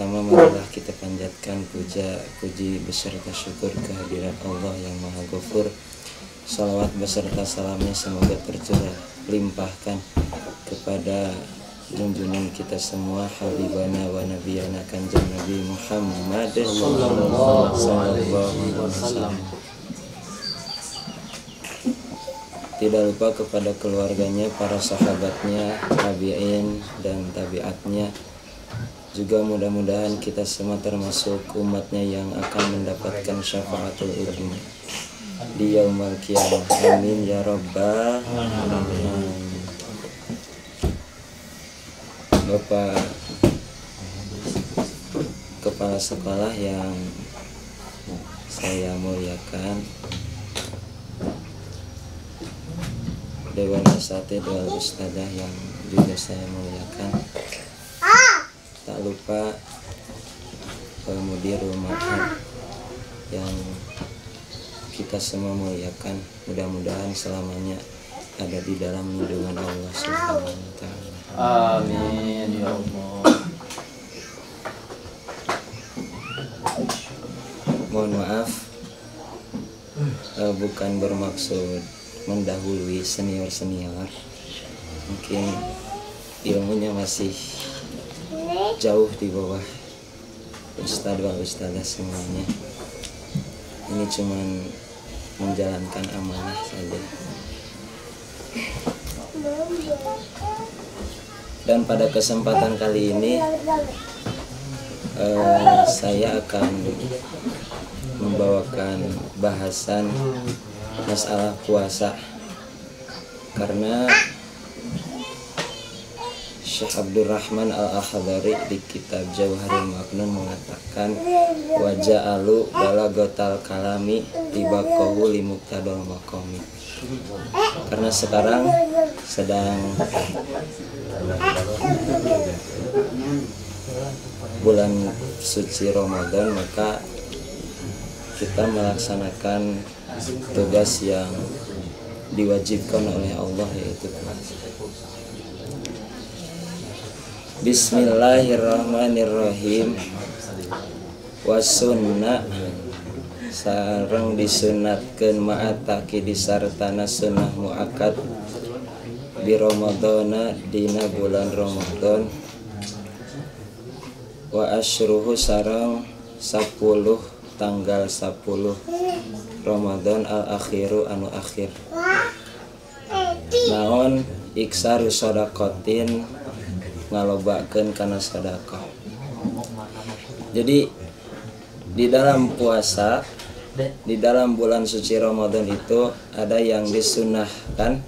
pertama marilah kita panjatkan puji beserta syukur kehadirat Allah yang Maha Ghafur. Salawat beserta salamnya semoga tercurah limpahkan kepada junjungan kita semua, habibana wa nabiyana kanjeng Nabi Muhammad sallallahu alaihi wasallam. Tidak lupa kepada keluarganya, para sahabatnya, tabi'in dan tabi'atnya. Juga mudah-mudahan kita semua termasuk umatnya yang akan mendapatkan syafaatul uzma di yaumul qiyamah. Amin ya rabbal alamin. Bapak Kepala Sekolah yang saya muliakan, Dewan Asatidz wal Ustadzah yang juga saya muliakan, tak lupa Mudirul Ma'had yang kita semua muliakan. Mudah-mudahan selamanya ada di dalam lindungan Allah Subhanahu wa ta'ala. Amin ya Allah. Mohon maaf, bukan bermaksud mendahului senior-senior. Mungkin ilmunya masih jauh di bawah ustadz wal ustadzah semuanya. Ini cuman menjalankan amanah saja. Dan pada kesempatan kali ini saya akan membawakan bahasan masalah puasa, karena Syekh Abdurrahman Al-Akhdari di kitab Jauharul Maknun mengatakan waja'alu balaghatal kalami tibaqahu limuqtadal maqami. Karena sekarang sedang bulan suci Ramadan, maka kita melaksanakan tugas yang diwajibkan oleh Allah, yaitu puasa. Bismillahirrahmanirrahim. Wasunnah sareng disunatkeun ma'ataki disartana sunnah muakkad di Ramadana dina bulan Ramadan, wa asyruhu sareng 10 tanggal 10 Ramadan al-akhiru anu akhir. Naon iksaru sodakotin, ngalobakeun kana sedekah. Jadi di dalam puasa, di dalam bulan suci Ramadan itu ada yang disunahkan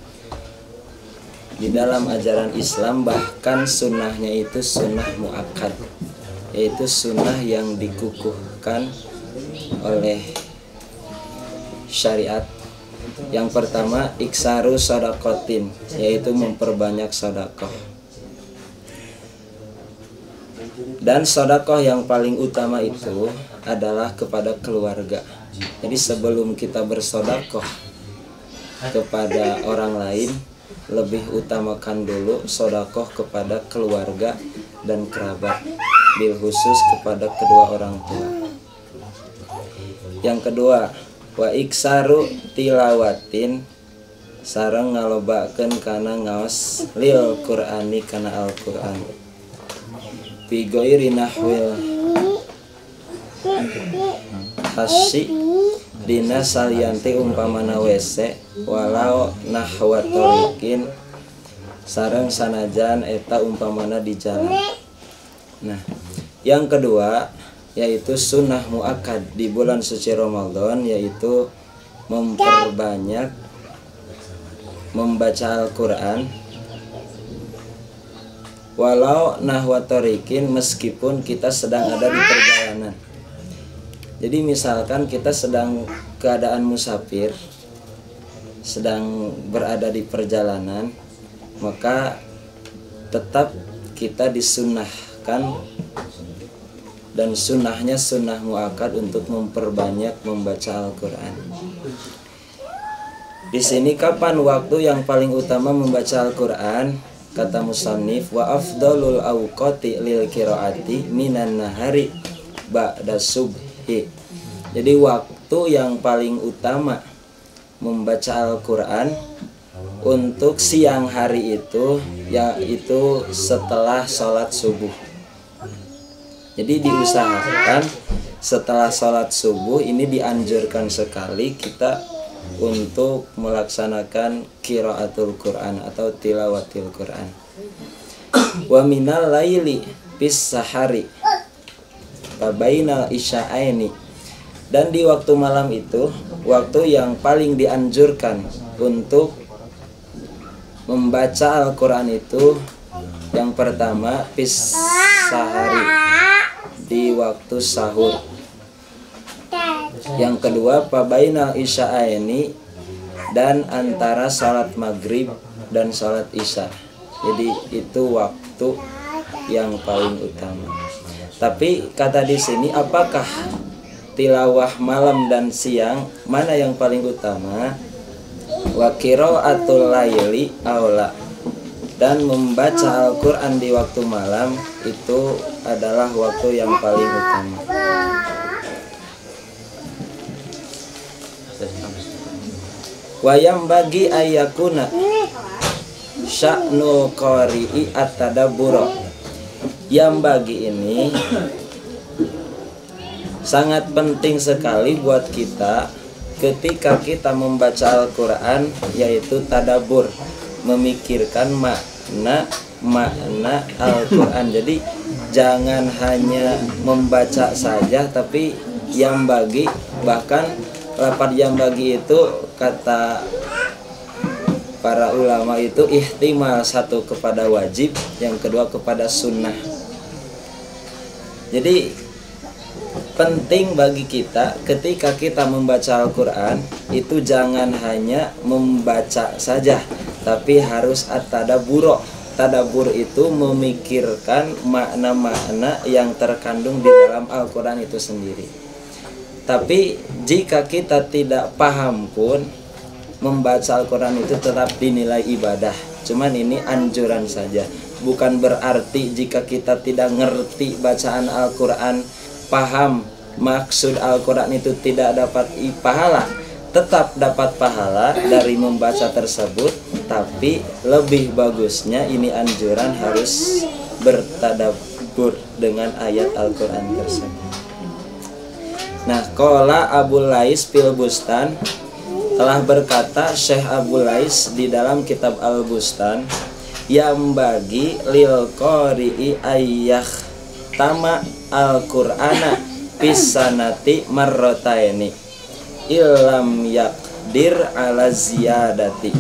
di dalam ajaran Islam. Bahkan sunnahnya itu sunnah muakkad, yaitu sunnah yang dikukuhkan oleh syariat. Yang pertama iksaru sodakotin, yaitu memperbanyak sedekah. Dan sedekah yang paling utama itu adalah kepada keluarga. Jadi sebelum kita bersedekah kepada orang lain, lebih utamakan dulu sedekah kepada keluarga dan kerabat, bil khusus kepada kedua orang tua. Yang kedua, wa iksaru tilawatin, sareng ngalobakeun kana ngaos lil Qur'ani kana Al-Qur'an. Fi ghairi nahwil hasyi dina salianti umpamana WC, walau nahwa tariqin, sareng sanajan eta umpamana di jalan. Nah, yang kedua yaitu sunnah muakkad di bulan suci Ramadan, yaitu memperbanyak membaca Al-Quran, walau nahwa tariqin, meskipun kita sedang ada di perjalanan. Jadi misalkan kita sedang keadaan musafir, sedang berada di perjalanan, maka tetap kita disunnahkan, dan sunnahnya sunnah muakkad untuk memperbanyak membaca Al-Quran. Di sini kapan waktu yang paling utama membaca Al-Quran? kata musannif, wa afdalul awqati lil qiraati minan nahari ba'da subhi. Jadi waktu yang paling utama membaca Al-Qur'an untuk siang hari itu yaitu setelah sholat subuh. Jadi diusahakan setelah sholat subuh ini dianjurkan sekali kita untuk melaksanakan qiraatul Quran atau tilawatil Quran. Wa minal laili bis sahari babainal isya'aini. Dan di waktu malam itu waktu yang paling dianjurkan untuk membaca Al-Quran itu yang pertama bis sahari, di waktu sahur. Yang kedua pabainal isya'aini, dan antara salat maghrib dan salat isya. Jadi itu waktu yang paling utama. Tapi kata di sini, apakah tilawah malam dan siang mana yang paling utama? Wa qiraatul laili aula, dan membaca Al-Quran di waktu malam itu adalah waktu yang paling utama. Wayam bagi ayakuna sya'nul qari'i at-tadabbur. Yang bagi ini sangat penting sekali buat kita ketika kita membaca Al-Quran, yaitu tadabbur, memikirkan makna Al-Quran. Jadi jangan hanya membaca saja, tapi yang bagi, bahkan lapat yang bagi itu kata para ulama itu ihtimal, satu kepada wajib, yang kedua kepada sunnah. Jadi penting bagi kita ketika kita membaca Al-Quran itu jangan hanya membaca saja, tapi harus at-tadabbur. Tadabbur itu memikirkan makna-makna yang terkandung di dalam Al-Quran itu sendiri. Tapi jika kita tidak paham pun, membaca Al-Quran itu tetap dinilai ibadah. Cuman ini anjuran saja. Bukan berarti jika kita tidak ngerti bacaan Al-Quran, paham maksud Al-Quran itu tidak dapat pahala. Tetap dapat pahala dari membaca tersebut, tapi lebih bagusnya ini anjuran harus bertadabbur dengan ayat Al-Quran tersebut. Nah, qala Abu Lais fil Bustan, telah berkata Syekh Abu Lais di dalam kitab Al-Bustan, yang bagi lil qari'i ayyah tama Al-Qur'ana pisanati marrataini illam yaqdir ala ziyadati.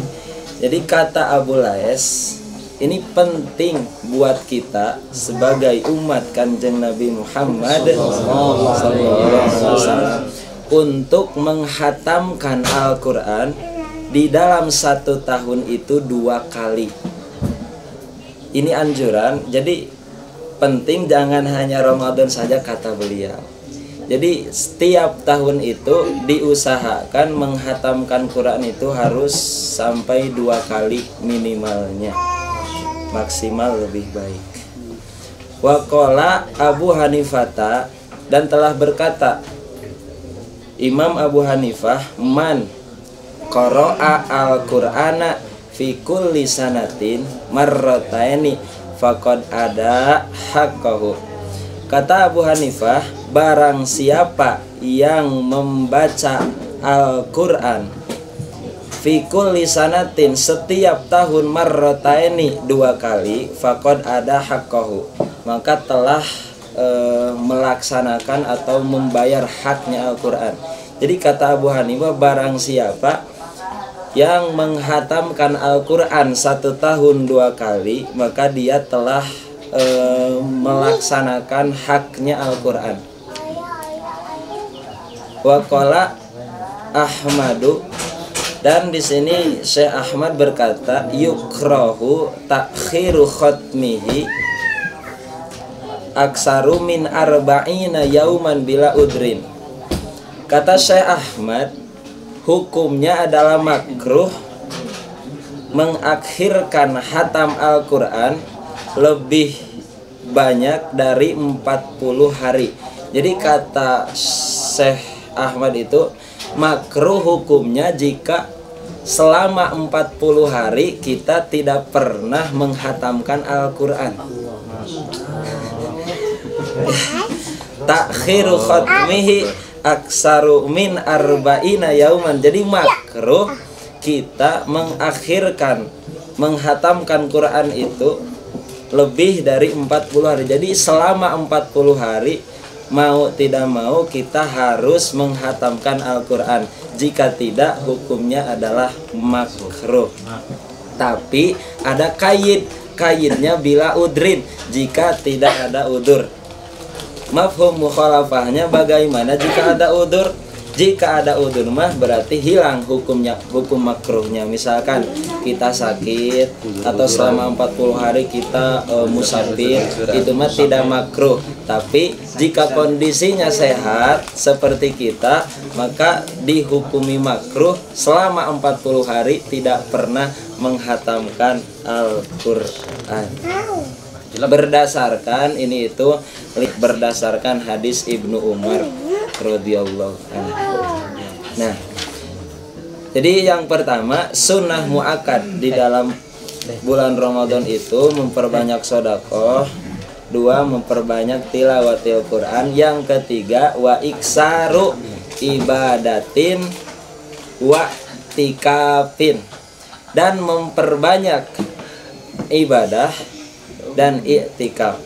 Jadi kata Abu Lais, ini penting buat kita sebagai umat Kanjeng Nabi Muhammad SAW untuk menghatamkan Al-Quran di dalam 1 tahun itu 2 kali. Ini anjuran, jadi penting jangan hanya Ramadan saja kata beliau. Jadi setiap tahun itu diusahakan menghatamkan Quran itu harus sampai 2 kali minimalnya, maksimal lebih baik. Waqala Abu Hanifah, dan telah berkata Imam Abu Hanifah, man qara'a al-Qur'ana fi kulli sanatin marrataini faqad ada haqqahu. Kata Abu Hanifah, barang siapa yang membaca Al-Qur'an fi kulli sanatin setiap tahun marrataini 2 kali, faqad ada haqqahu, maka telah melaksanakan atau membayar haknya Al-Quran. Jadi kata Abu Hanifah, barang siapa yang menghatamkan Al-Quran 1 tahun 2 kali, maka dia telah melaksanakan haknya Al-Quran. Waqala Ahmadu, dan di sini Syekh Ahmad berkata, yukrahu takhiru khatmihi aksaru min arba'ina yauman bila udrin. Kata Syekh Ahmad, hukumnya adalah makruh mengakhirkan hatam Al-Quran lebih banyak dari 40 hari. Jadi kata Syekh Ahmad itu makruh hukumnya jika selama 40 hari kita tidak pernah menghatamkan Al-Quran. Takhiru khatmihi aksaru min arba'ina yauman. Jadi makruh kita mengakhirkan menghatamkan Quran itu lebih dari 40 hari. Jadi selama 40 hari mau tidak mau kita harus menghatamkan Al-Quran. Jika tidak, hukumnya adalah makruh. Tapi ada kaidnya bila udrin, jika tidak ada udur. Mafhum mukhalafahnya bagaimana jika ada udur? Jika ada udur mah berarti hilang hukumnya, hukum makruhnya. Misalkan kita sakit atau selama 40 hari kita musafir, itu mah tidak makruh. Tapi jika kondisinya sehat seperti kita, maka dihukumi makruh selama 40 hari tidak pernah menghatamkan Al-Quran. Berdasarkan ini itu berdasarkan hadis Ibnu Umar radhiyallahu anhu. Nah, jadi yang pertama sunnah muakkad di dalam bulan Ramadan itu memperbanyak sedekah, dua memperbanyak tilawatil Quran, yang ketiga wa iksaru ibadatin wa tikafin, dan memperbanyak ibadah dan i'tikaf.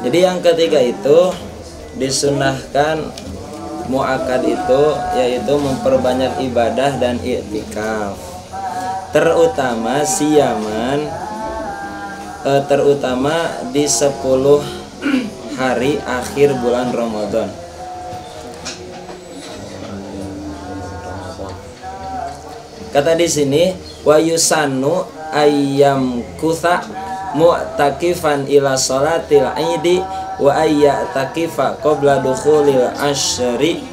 Jadi yang ketiga itu disunahkan muakkad itu yaitu memperbanyak ibadah dan i'tikaf, terutama siaman, terutama di 10 hari akhir bulan Ramadan. Kata di sini wa yusannu ayyam kutha mu'takifan ila sholatil idi wa ayyatakifa qabla dukhulil asyri.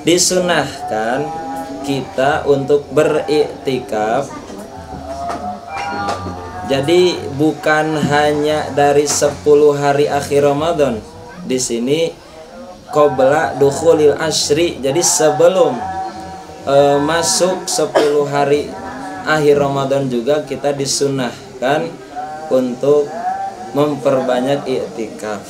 Disunahkan kita untuk beriktikaf. Jadi bukan hanya dari 10 hari akhir Ramadan. Di sini qabla dukhulil asyri. Jadi sebelum masuk 10 hari akhir Ramadan juga kita disunahkan untuk memperbanyak i'tikaf.